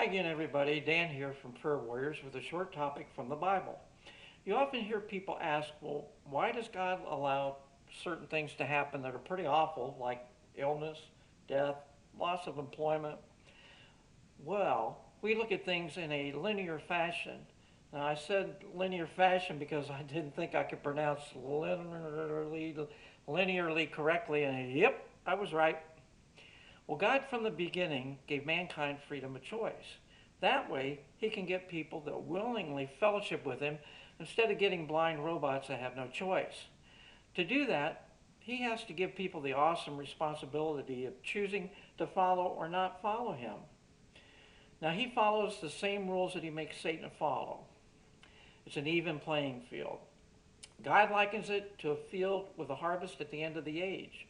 Hi again, everybody. Dan here from Prayer Warriors with a short topic from the Bible. You often hear people ask, well, why does God allow certain things to happen that are pretty awful, like illness, death, loss of employment? Well, we look at things in a linear fashion. Now, I said linear fashion because I didn't think I could pronounce linearly correctly, and yep, I was right. Well, God from the beginning gave mankind freedom of choice. That way, He can get people that willingly fellowship with Him instead of getting blind robots that have no choice. To do that, He has to give people the awesome responsibility of choosing to follow or not follow Him. Now, He follows the same rules that He makes Satan follow. It's an even playing field. God likens it to a field with a harvest at the end of the age.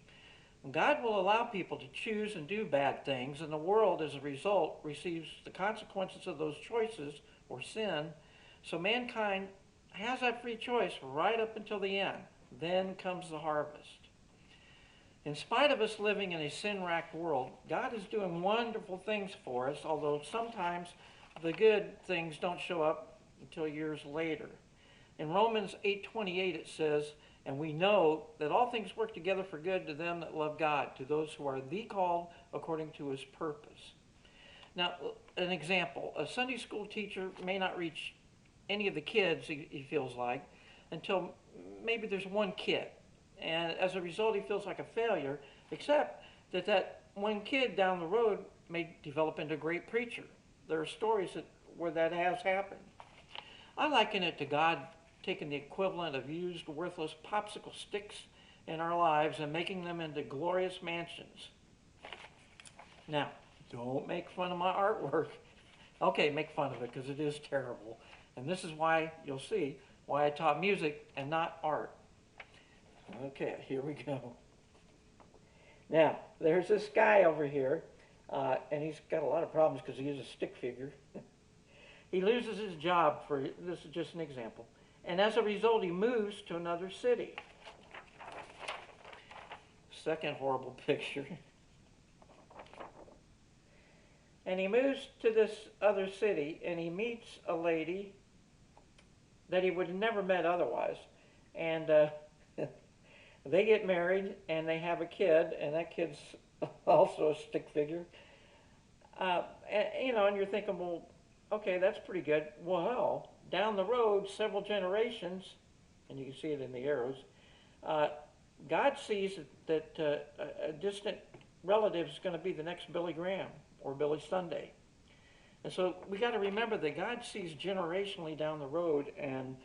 God will allow people to choose and do bad things, and the world, as a result, receives the consequences of those choices or sin. So mankind has that free choice right up until the end. Then comes the harvest. In spite of us living in a sin-racked world, God is doing wonderful things for us, although sometimes the good things don't show up until years later. In Romans 8:28 it says, and we know that all things work together for good to them that love God, to those who are the called according to His purpose. Now, an example, a Sunday school teacher may not reach any of the kids, he feels like, until maybe there's one kid. And as a result, he feels like a failure, except that one kid down the road may develop into a great preacher. There are stories where that has happened. I liken it to God taking the equivalent of used, worthless popsicle sticks in our lives and making them into glorious mansions. Now, don't make fun of my artwork. Okay, make fun of it because it is terrible. And this is why, you'll see, why I taught music and not art. Okay, here we go. Now, there's this guy over here, and he's got a lot of problems because he is a stick figure. He loses his job for, this is just an example, and as a result he moves to another city. Second horrible picture. And he moves to this other city and he meets a lady that he would have never met otherwise. And they get married and they have a kid, and that kid's also a stick figure. And you're thinking, well, okay, that's pretty good. Well, down the road, several generations, and you can see it in the arrows, God sees that a distant relative is going to be the next Billy Graham or Billy Sunday. And so we got to remember that God sees generationally down the road, and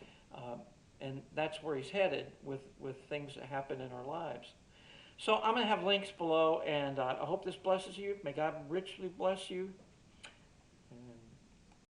that's where He's headed with things that happen in our lives. So I'm going to have links below, and I hope this blesses you. May God richly bless you.